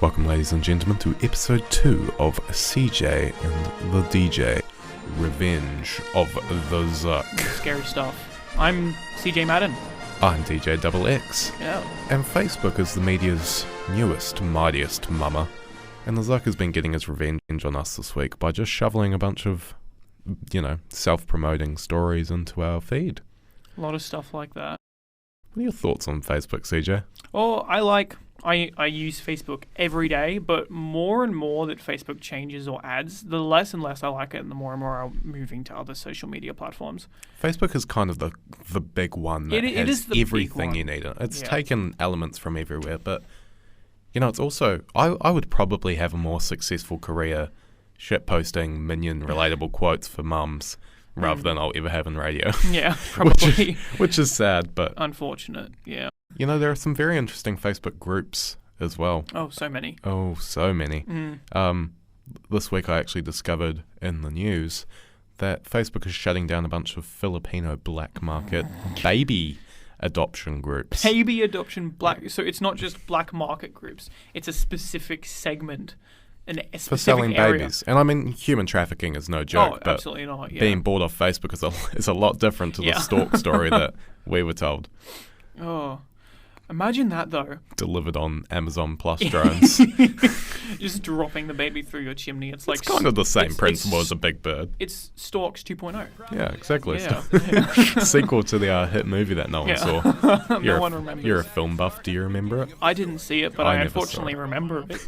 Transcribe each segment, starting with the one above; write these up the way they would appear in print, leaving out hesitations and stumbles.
Welcome, ladies and gentlemen, to episode 2 of CJ and the DJ, Revenge of the Zucc. Scary stuff. I'm CJ Madden. I'm DJ XX. Yeah. And Facebook is the media's newest, mightiest mama. And the Zucc has been getting his revenge on us this week by just shoveling a bunch of, self-promoting stories into our feed. A lot of stuff like that. What are your thoughts on Facebook, CJ? Oh, I use Facebook every day, but more and more that Facebook changes or adds, the less and less I like it, and the more and more I'm moving to other social media platforms. Facebook is kind of the big one that it has is the everything big you one. need. It's Yeah. taken elements from everywhere, but it's also I would probably have a more successful career shitposting minion relatable quotes for mums rather than I'll ever have in radio. Yeah, probably. which is sad, but Unfortunate, yeah. there are some very interesting Facebook groups as well. Oh, so many. Oh, so many. This week I actually discovered in the news that Facebook is shutting down a bunch of Filipino black market baby adoption groups. Baby adoption so it's not just black market groups, it's a specific segment. A For selling area. babies. And I mean, human trafficking is no joke, but absolutely not, yeah. being bought off Facebook is a lot different to the stalk story that we were told. Oh, imagine that though. Delivered on Amazon Plus drones. Just dropping the baby through your chimney. It's like It's kind of the same principle as a big bird. It's Stalks 2.0. Yeah, exactly. Yeah. Sequel to the hit movie that no one saw. No one remembers. You're a film buff. Do you remember it? I didn't see it, but I I never saw unfortunately it. remember it.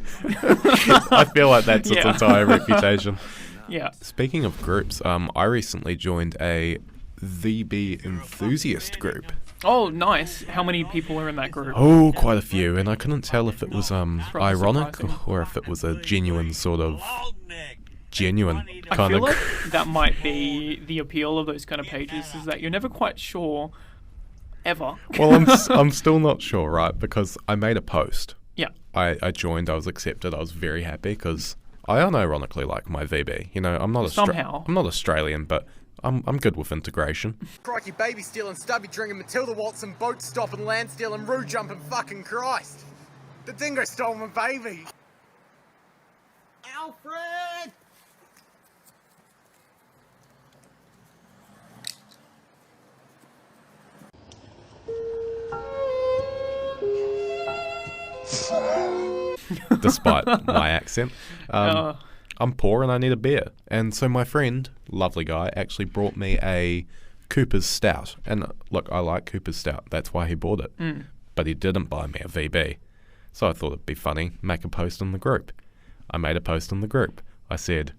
I feel like that's its Yeah. entire reputation. Yeah. Speaking of groups, I recently joined a VB enthusiast group. Oh, nice. How many people are in that group? Oh, quite a few, and I couldn't tell if it was rather ironic surprising. or if it was a genuine I kind feel of. like that might be the appeal of those kind of pages, is that you're never quite sure, ever. Well, I'm still not sure, right? Because I made a post. Yeah. I joined. I was accepted. I was very happy because I unironically like my VB. I'm not Somehow. I'm not Australian, but I'm good with integration. Crikey, baby stealing, stubby drinking, Matilda waltzing, boat stopping, land stealing, roo jumping, fucking Christ! The dingo stole my baby! Alfred! Despite my accent. I'm poor and I need a beer. And so my friend, lovely guy, actually brought me a Cooper's Stout. And look, I like Cooper's Stout. That's why he bought it. But he didn't buy me a VB. So I thought it'd be funny, make a post in the group. I made a post in the group. I said,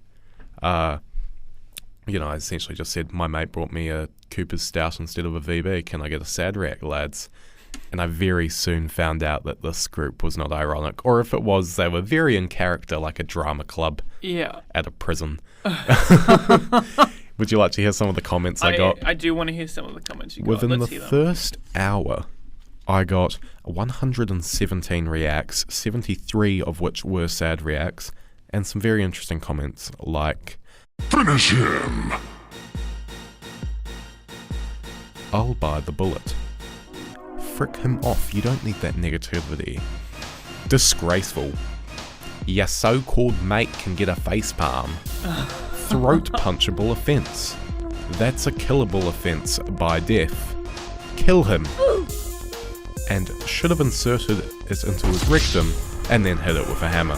I essentially just said, my mate brought me a Cooper's Stout instead of a VB. Can I get a sad react, lads? And I very soon found out that this group was not ironic. Or if it was, they were very in character, like a drama club at a prison. Would you like to hear some of the comments I got? I do want to hear some of the comments you got. Within Let's the hear them. first hour, I got 117 reacts, 73 of which were sad reacts, and some very interesting comments like, Finish him! I'll buy the bullet. Frick him off, you don't need that negativity. Disgraceful. Your so-called mate can get a facepalm. Throat punchable offence. That's a killable offence by death. Kill him. And should have inserted it into his rectum and then hit it with a hammer.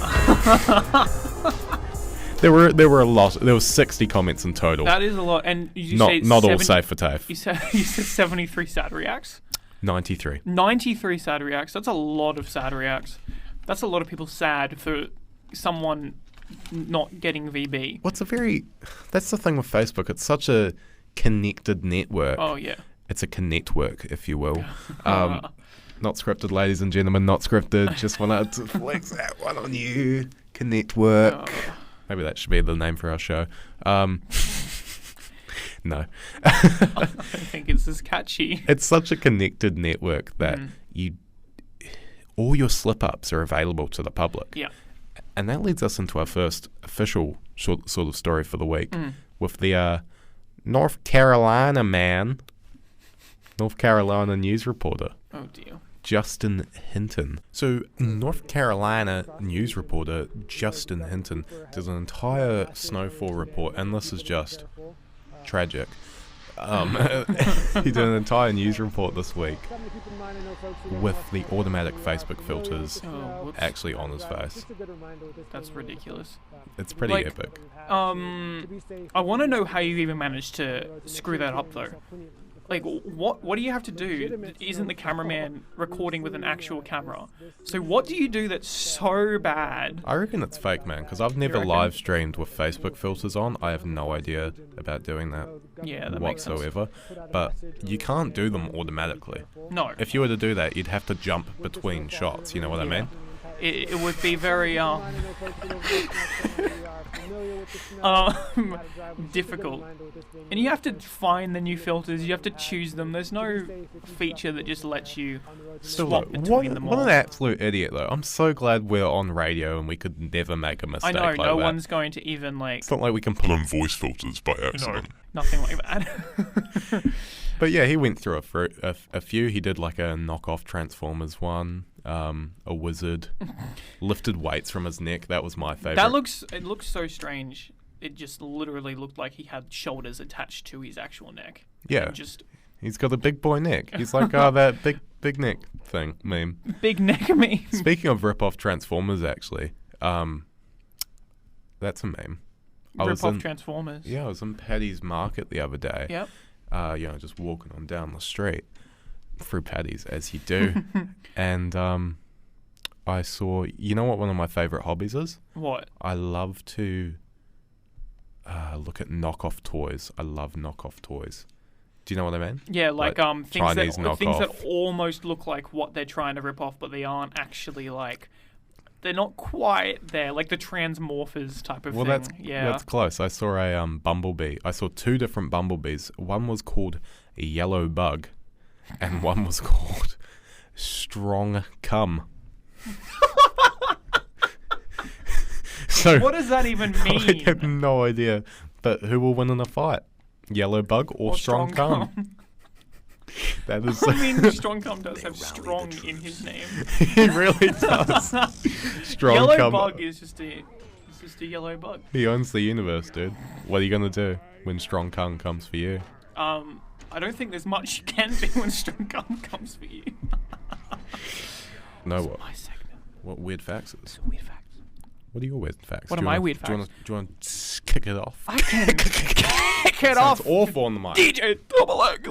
There were a lot. There were 60 comments in total. That is a lot. And you Not all safe for TAFE. You said 73 sad reacts? 93. 93 sad reacts. That's a lot of sad reacts. That's a lot of people sad for someone not getting VB. That's the thing with Facebook. It's such a connected network. Oh, yeah. It's a connetwork, if you will. Not scripted, ladies and gentlemen, not scripted. Just wanted to flex that one on you. Connetwork. Maybe that should be the name for our show. No. I don't think it's as catchy. It's such a connected network that all your slip-ups are available to the public. Yeah. And that leads us into our first official sort of story for the week with the North Carolina news reporter. Oh, dear. Justin Hinton. So, North Carolina news reporter Justin Hinton does an entire snowfall report, and this is just tragic. He did an entire news report this week with the automatic Facebook filters actually on his face. That's ridiculous. It's pretty epic. I want to know how you even managed to screw that up, though. Like, what do you have to do? Isn't the cameraman recording with an actual camera? So what do you do that's so bad? I reckon it's fake, man, because I've never live streamed with Facebook filters on. I have no idea about doing that whatsoever. But you can't do them automatically. No. If you were to do that, you'd have to jump between shots, you know what I mean? It would be very difficult. And you have to find the new filters, you have to choose them. There's no feature that just lets you swap between them all. What an absolute idiot, though. I'm so glad we're on radio and we could never make a mistake like that. I know, no one's going to even, like... It's not like we can put on voice filters by accident. No, nothing like that. But yeah, he went through a few. He did like a knockoff Transformers one, a wizard, lifted weights from his neck. That was my favorite. It looks so strange. It just literally looked like he had shoulders attached to his actual neck. Yeah, he's got a big boy neck. He's like that big neck thing meme. Big neck meme. Speaking of rip-off Transformers, actually, that's a meme. Rip-off Transformers. Yeah, I was in Paddy's Market the other day. Yep. Just walking on down the street through Paddy's, as you do. And I saw, you know what one of my favourite hobbies is? What? I love to look at knockoff toys. I love knockoff toys. Do you know what I mean? Yeah, like things that almost look like what they're trying to rip off, but they aren't actually like... They're not quite there, like the Transmorphers type of thing. That's close. I saw a bumblebee. I saw two different bumblebees. One was called a yellow bug, and one was called strong cum. So what does that even mean? I have no idea. But who will win in a fight? Yellow bug or strong cum? That is. I mean, strong cum does have strong in his name. He really does. Strong yellow cum. Bug is just a yellow bug. He owns the universe, dude. What are you gonna do when strong cum comes for you? I don't think there's much you can do when strong cum comes for you. No, what? My segment. What weird facts is? Some weird facts. What are your weird facts? What are my weird facts? Do you want to kick it off? I can kick it off. Sounds awful on the mic. DJ Double X.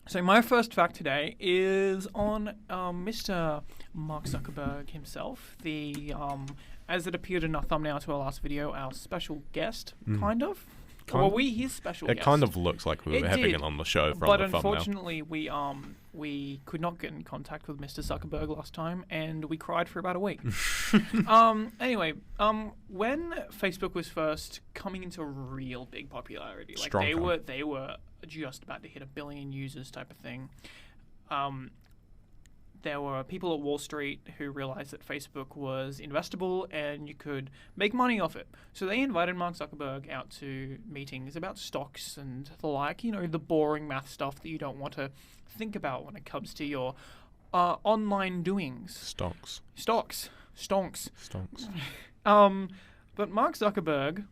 So my first fact today is on Mr. Mark Zuckerberg himself. The as it appeared in our thumbnail to our last video, our special guest, kind of. His special guest. It kind of looks like we were having it on the show from the thumbnail. But unfortunately, we could not get in contact with Mr. Zuckerberg last time, and we cried for about a week. Anyway, when Facebook was first coming into real big popularity, like they were just about to hit 1 billion users type of thing. There were people at Wall Street who realized that Facebook was investable and you could make money off it. So they invited Mark Zuckerberg out to meetings about stocks and the like, the boring math stuff that you don't want to think about when it comes to your online doings. Stonks. But Mark Zuckerberg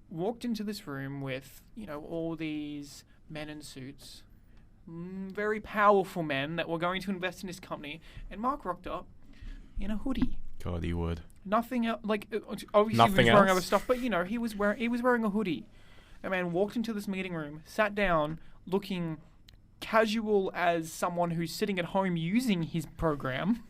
walked into this room with, all these men in suits, very powerful men that were going to invest in his company, and Mark rocked up in a hoodie. God, he would. Nothing else. Like obviously Nothing he was wearing else? other stuff, but he was wearing a hoodie. A man walked into this meeting room, sat down, looking casual as someone who's sitting at home using his program.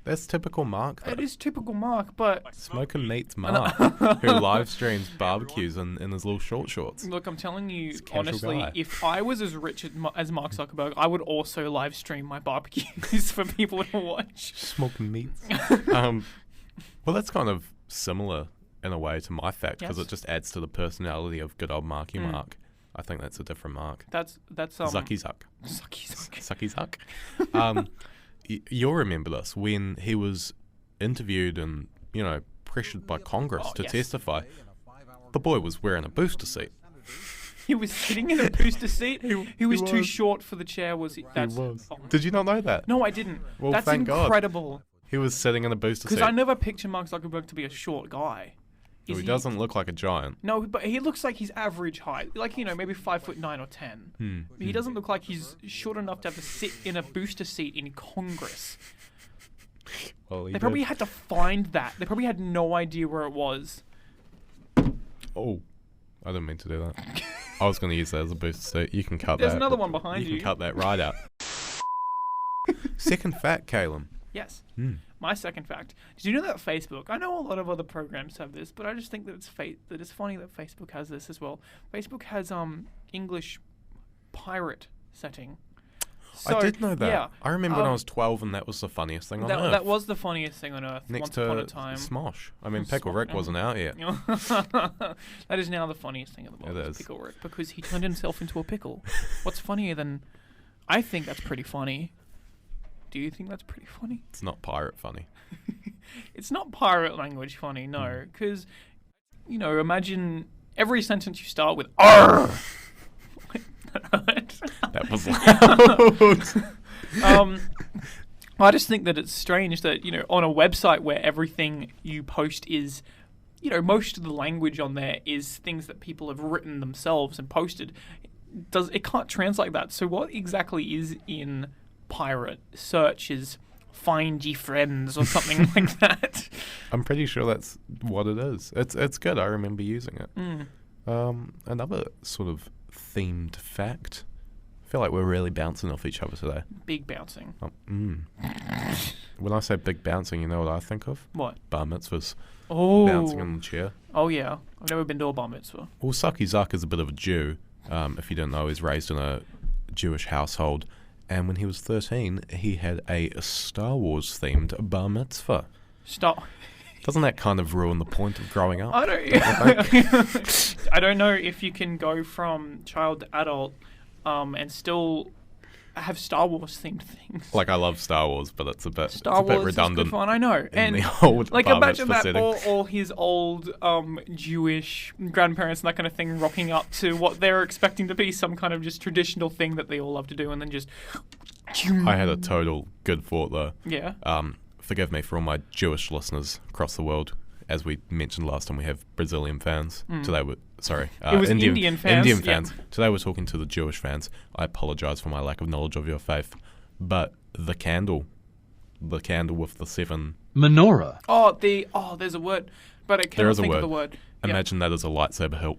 That's typical Mark, though. It is typical Mark, but... Smoking meats Mark, who live streams barbecues in his little short shorts. Look, I'm telling you, honestly, if I was as rich as Mark Zuckerberg, I would also live stream my barbecues for people to watch. Smoking meats. Well, that's kind of similar in a way to my fact, because it just adds to the personality of good old Marky Mark. I think that's a different Mark. That's Zucky Zuck. Zucky Zuck. You'll remember this when he was interviewed and pressured by Congress to testify. The boy was wearing a booster seat. He was sitting in a booster seat. He was too was. short for the chair. Was he? He was. Did you not know that? No, I didn't. Well, That's thank God. incredible. He was sitting in a booster seat. Because I never picture Mark Zuckerberg to be a short guy. So he doesn't look like a giant. No, but he looks like he's average height. Like, maybe 5'9" or 10. He doesn't look like he's short enough to have to sit in a booster seat in Congress. Well, They probably had to find that. They probably had no idea where it was. Oh, I didn't mean to do that. I was going to use that as a booster seat. You can cut that. There's another one behind you. You can cut that right out. Second fact, Caleb. Yes. My second fact. Did you know that Facebook, I know a lot of other programs have this, but I just think that it's funny that Facebook has this as well. Facebook has English pirate setting. So, I did know that. Yeah, I remember when I was 12 and that was the funniest thing on earth. That was the funniest thing on earth Next once upon a to time. Smosh. I mean, Pickle Rick wasn't out yet. That is now the funniest thing in the world. It is. Pickle Rick, because he turned himself into a pickle. What's funnier than... I think that's pretty funny. Do you think that's pretty funny? It's not pirate funny. It's not pirate language funny, no. Because, imagine every sentence you start with "arr." That was loud. I just think that it's strange that, on a website where everything you post is, most of the language on there is things that people have written themselves and posted. It can't translate that. So what exactly is in pirate? Search is find ye friends or something like that. I'm pretty sure that's what it is. It's good. I remember using it. Another sort of themed fact. I feel like we're really bouncing off each other today. Big bouncing. When I say big bouncing, you know what I think of? What? Bar mitzvahs. Oh. Bouncing on the chair. Oh, yeah. I've never been to a bar mitzvah. Well, Zucc is a bit of a Jew. If you didn't know, he's raised in a Jewish household. And when he was 13, he had a Star Wars themed bar mitzvah. Stop. Doesn't that kind of ruin the point of growing up? I don't know if you can go from child to adult and still have Star Wars themed things. Like, I love Star Wars, but it's a bit Wars redundant. Is good fun, I know. And the old like, bar imagine mitzvah that setting. all his old Jewish grandparents and that kind of thing rocking up to what they're expecting to be some kind of just traditional thing that they all love to do, and then just... I had a total good thought, though. Yeah. Forgive me for all my Jewish listeners across the world. As we mentioned last time, we have Brazilian fans. Today it was Indian fans. Indian fans. Yeah. Today we're talking to the Jewish fans. I apologize for my lack of knowledge of your faith. But the candle with the 7... Menorah. There's a word, but I cannot think of the word. Imagine that as a lightsaber hilt.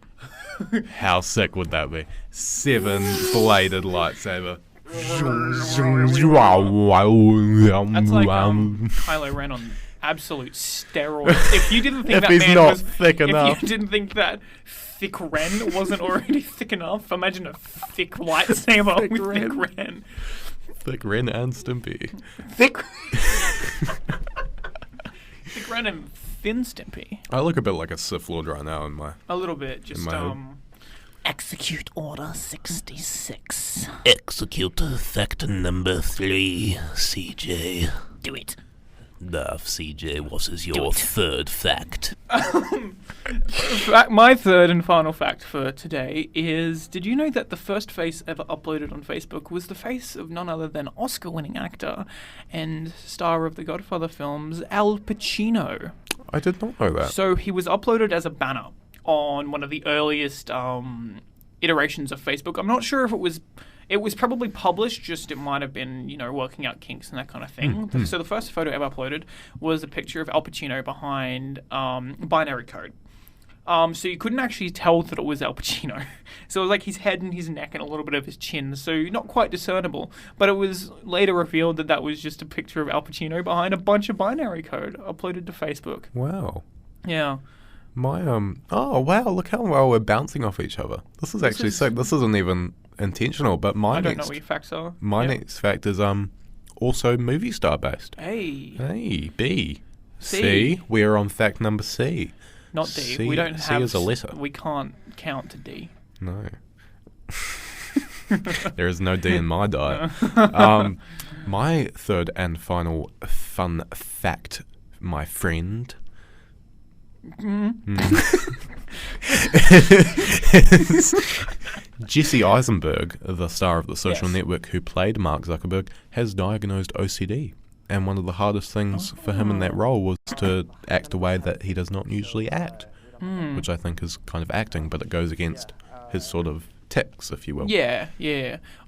How sick would that be? 7-bladed lightsaber. That's like Kylo Ren on absolute steroids. If you didn't think if that he's man not was thick enough. If you didn't think that thick Ren wasn't already thick enough, imagine a thick lightsaber Thick with Ren. thick Ren. Thick Ren and Stimpy. Thick Ren and Thin Stimpy. I look a bit like a Sith Lord right now in my... A little bit, just my head. Execute Order 66. Execute fact number 3, CJ. Do it. CJ, what is your third fact? My third and final fact for today is, did you know that the first face ever uploaded on Facebook was the face of none other than Oscar-winning actor and star of the Godfather films, Al Pacino? I did not know that. So he was uploaded as a banner on one of the earliest iterations of Facebook. I'm not sure if it was probably published, just it might have been, working out kinks and that kind of thing. So the first photo ever uploaded was a picture of Al Pacino behind binary code. So you couldn't actually tell that it was Al Pacino. So it was like his head and his neck and a little bit of his chin. So not quite discernible. But it was later revealed that that was just a picture of Al Pacino behind a bunch of binary code uploaded to Facebook. Wow. Yeah. My oh wow, look how well we're bouncing off each other. This is actually sick. This isn't even intentional, but I don't know what your facts are. My next fact is also movie star based. Hey, B. C. C. We are on fact number C. Not D. C, We don't C have is a letter. We can't count to D. No. There is no D in my diet. My third and final fun fact, my friend. Jesse Eisenberg, the star of The Social Network who played Mark Zuckerberg, has diagnosed OCD. And one of the hardest things for him in that role was to act a way that he does not usually act, which I think is kind of acting, but it goes against his sort of tics, if you will. Yeah.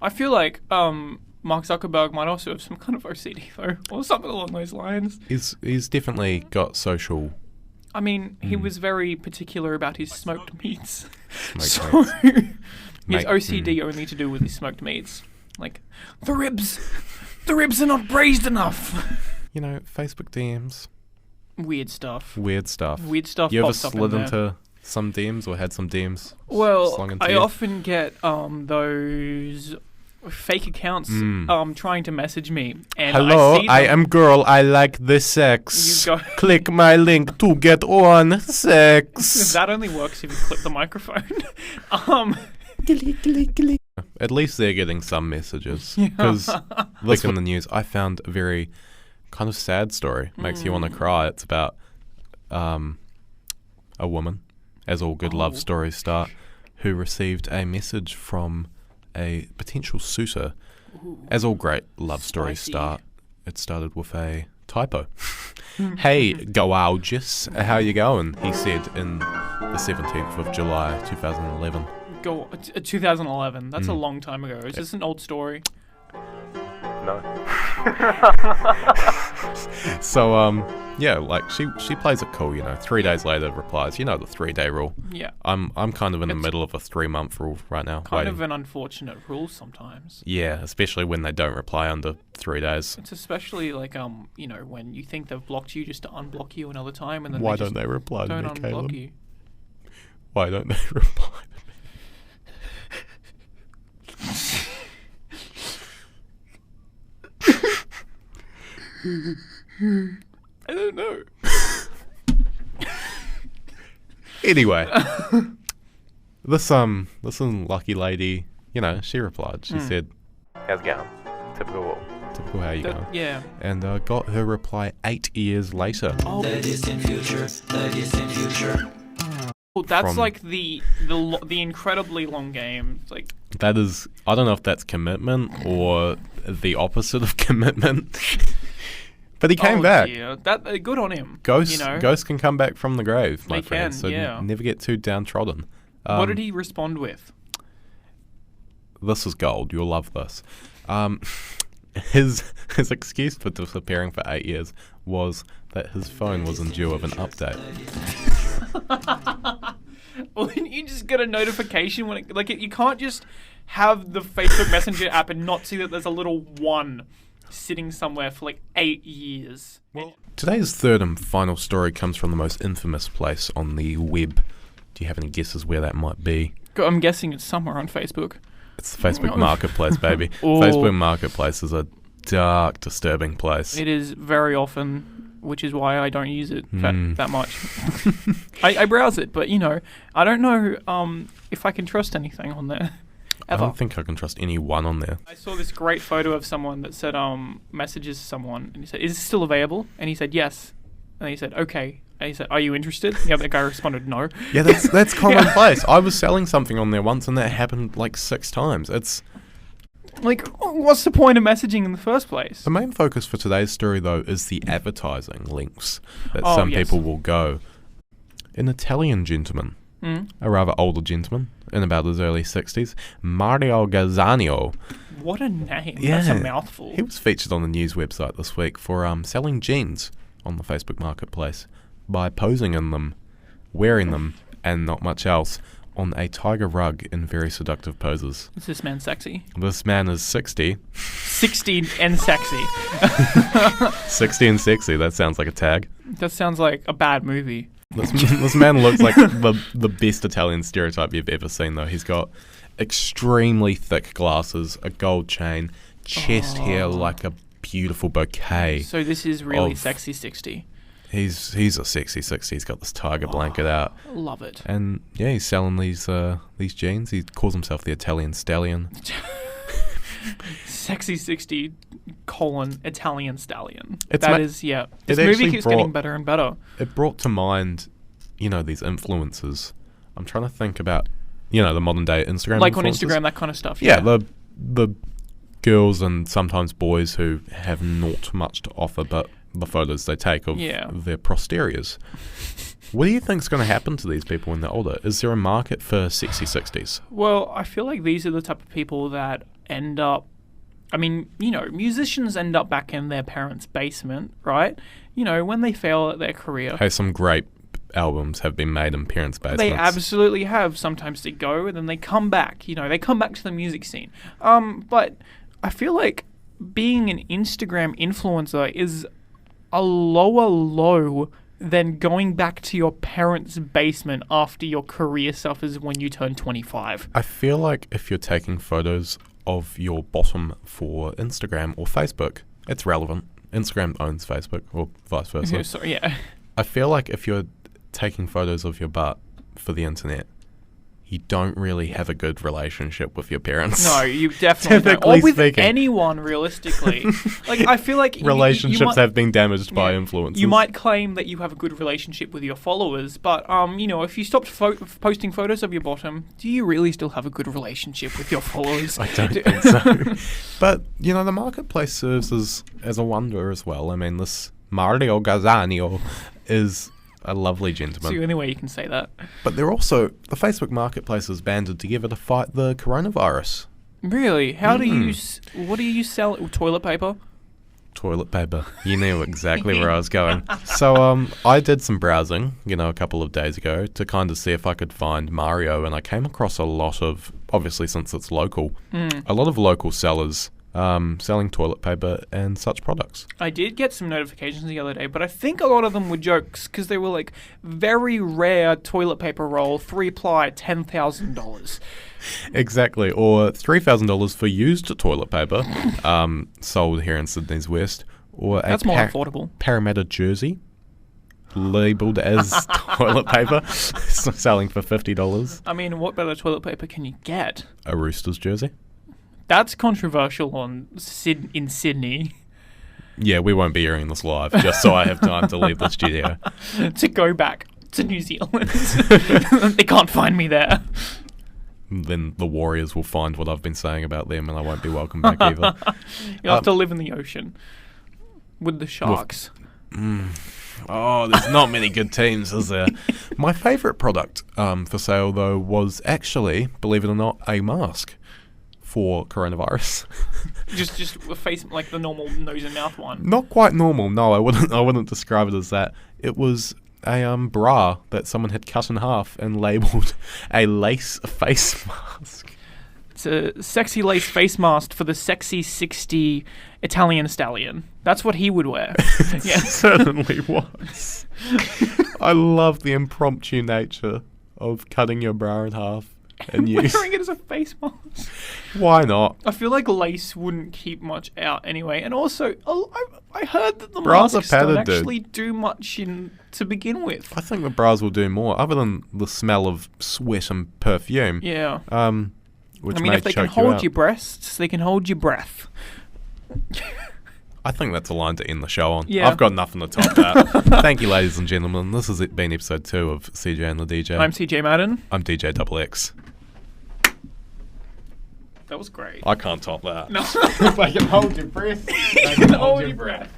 I feel like Mark Zuckerberg might also have some kind of OCD, though, or something along those lines. He's definitely got social... I mean, he was very particular about his smoked meats. So his OCD only to do with his smoked meats. Like, the ribs are not braised enough. You know, Facebook DMs. Weird stuff. Weird stuff. pops You ever up slid in into some DMs or had some DMs Well, slung into I you? often get those fake accounts trying to message me. And Hello, I am girl. I like the sex. You go- Click my link to get on sex. That only works if you clip the microphone. At least they're getting some messages. Because like in the news, I found a very kind of sad story. Makes you want to cry. It's about a woman, as all good love stories start, who received a message from a potential suitor. As all great love stories start, it started with a typo. Hey, gorgeous, how you going? He said in the 17th of July, 2011. 2011. That's a long time ago. Is this an old story? No. So, yeah, like she plays it cool, you know. 3 days later replies, you know, the 3-day rule. Yeah. I'm kind of in the middle of a 3-month rule right now. Kind of an unfortunate rule sometimes. Yeah, especially when they don't reply under 3 days. It's especially like you know, when you think they've blocked you just to unblock you another time, and then Why they don't they reply to don't me, unblock Caleb? you. Why don't they reply to me? I don't know. Anyway, this lucky lady, you know, she replied. She said, "How's it going? Typical how you going?" Yeah. And got her reply 8 years later. Oh, The distant future. well, that's From- like the incredibly long game. It's like That is, I don't know if that's commitment or the opposite of commitment. But he came back. Dear. That good on him. Ghosts, you know? ghosts can come back from the grave, my They friend. can, So yeah. never get too downtrodden. What did he respond with? This is gold. You'll love this. His excuse for disappearing for 8 years was that his phone was in due of an update. Well, then you just get a notification when you can't just have the Facebook Messenger app and not see that there's a little 1 sitting somewhere for like 8 years. Today's third and final story comes from the most infamous place on the web. Do you have any guesses where that might be? I'm guessing it's somewhere on Facebook. It's the Facebook Marketplace, baby. Oh. Facebook Marketplace is a dark, disturbing place. It is very often, which is why I don't use it that much. I browse it, but you know, I don't know if I can trust anything on there. Ever. I don't think I can trust anyone on there. I saw this great photo of someone that said messages someone, and he said, "Is this still available?" And he said, "Yes." And he said, "Okay." And he said, "Are you interested?" The other guy responded, "No." Yeah, that's commonplace. I was selling something on there once, and that happened like 6 times. It's Like, what's the point of messaging in the first place? the main focus for today's story, though, is the advertising links that Oh, some yes. people will go. An Italian gentleman, a rather older gentleman, in about his early 60s, Mario Gazzanio. What a name. That's a Yeah. mouthful. He was featured on the news website this week for selling jeans on the Facebook Marketplace by posing in them, wearing them, and not much else, on a tiger rug in very seductive poses. Is this man sexy? This man is 60. 60 and sexy. 60 and sexy, that sounds like a tag. That sounds like a bad movie. This man looks like the best Italian stereotype you've ever seen, though. He's got extremely thick glasses, a gold chain, chest hair like a beautiful bouquet. So this is really Of- sexy 60. He's a sexy 60. He's got this tiger blanket out. Love it. And yeah, he's selling these jeans. He calls himself the Italian Stallion. Sexy 60 : Italian Stallion. It's That ma- is, yeah. it This movie actually keeps getting brought- better and better. It brought to mind, you know, these influencers. I'm trying to think about the modern day Instagram Like on influencers. Instagram, that kind of stuff. Yeah, the girls and sometimes boys who have not much to offer but the photos they take of their posteriors. What do you think's going to happen to these people when they're older? Is there a market for sexy 60s? Well, I feel like these are the type of people that end up, I mean, musicians end up back in their parents' basement, right? When they fail at their career. Hey, some great albums have been made in parents' basements. They absolutely have. Sometimes they go and then they come back. They come back to the music scene. But I feel like being an Instagram influencer is a lower low than going back to your parents' basement after your career suffers when you turn 25. I feel like if you're taking photos of your bottom for Instagram or Facebook, it's relevant. Instagram owns Facebook or vice versa. Sorry, yeah. I feel like if you're taking photos of your butt for the internet, you don't really have a good relationship with your parents. No, you definitely don't. Or with anyone, realistically. I feel like relationships have been damaged by influencers. You might claim that you have a good relationship with your followers, but if you stopped posting photos of your bottom, do you really still have a good relationship with your followers? I don't think so. But the marketplace serves as a wonder as well. I mean, this Mario Gazzanio is a lovely gentleman. It's the only way you can say that. But they're also, the Facebook marketplace has banded together to fight the coronavirus. Really? How do you, what do you sell? Toilet paper? Toilet paper. You knew exactly where I was going. So I did some browsing, a couple of days ago to kind of see if I could find Mario, and I came across a lot of, obviously since it's local, a lot of local sellers selling toilet paper and such products. I did get some notifications the other day, but I think a lot of them were jokes because they were like very rare toilet paper roll, 3-ply, $10,000. Exactly, or $3,000 for used toilet paper, sold here in Sydney's West, or that's more affordable. Parramatta jersey, labelled as toilet paper, selling for $50. I mean, what better toilet paper can you get? A Roosters jersey. That's controversial in Sydney. Yeah, we won't be airing this live, just so I have time to leave the studio. To go back to New Zealand. They can't find me there. Then the Warriors will find what I've been saying about them, and I won't be welcome back either. You'll have to live in the ocean with the sharks. Oh, there's not many good teams, is there? My favourite product for sale, though, was actually, believe it or not, a mask for coronavirus. just a face, like the normal nose and mouth one. Not quite normal. No, I wouldn't describe it as that. It was a bra that someone had cut in half and labelled a lace face mask. It's a sexy lace face mask for the sexy 60 Italian stallion. That's what he would wear. It certainly was. I love the impromptu nature of cutting your bra in half and wearing it as a face mask. Why not? I feel like lace wouldn't keep much out anyway. And also, I heard that the bras masks are padded, don't actually do much to begin with. I think the bras will do more, other than the smell of sweat and perfume. Yeah. Which I mean, if they can hold your breasts, they can hold your breath. I think that's a line to end the show on. Yeah. I've got nothing to top that. Thank you, ladies and gentlemen. This has been episode 2 of CJ and the DJ. I'm CJ Madden. I'm DJ XX. That was great. I can't top that. No. If I can hold your breath. You can hold your breath.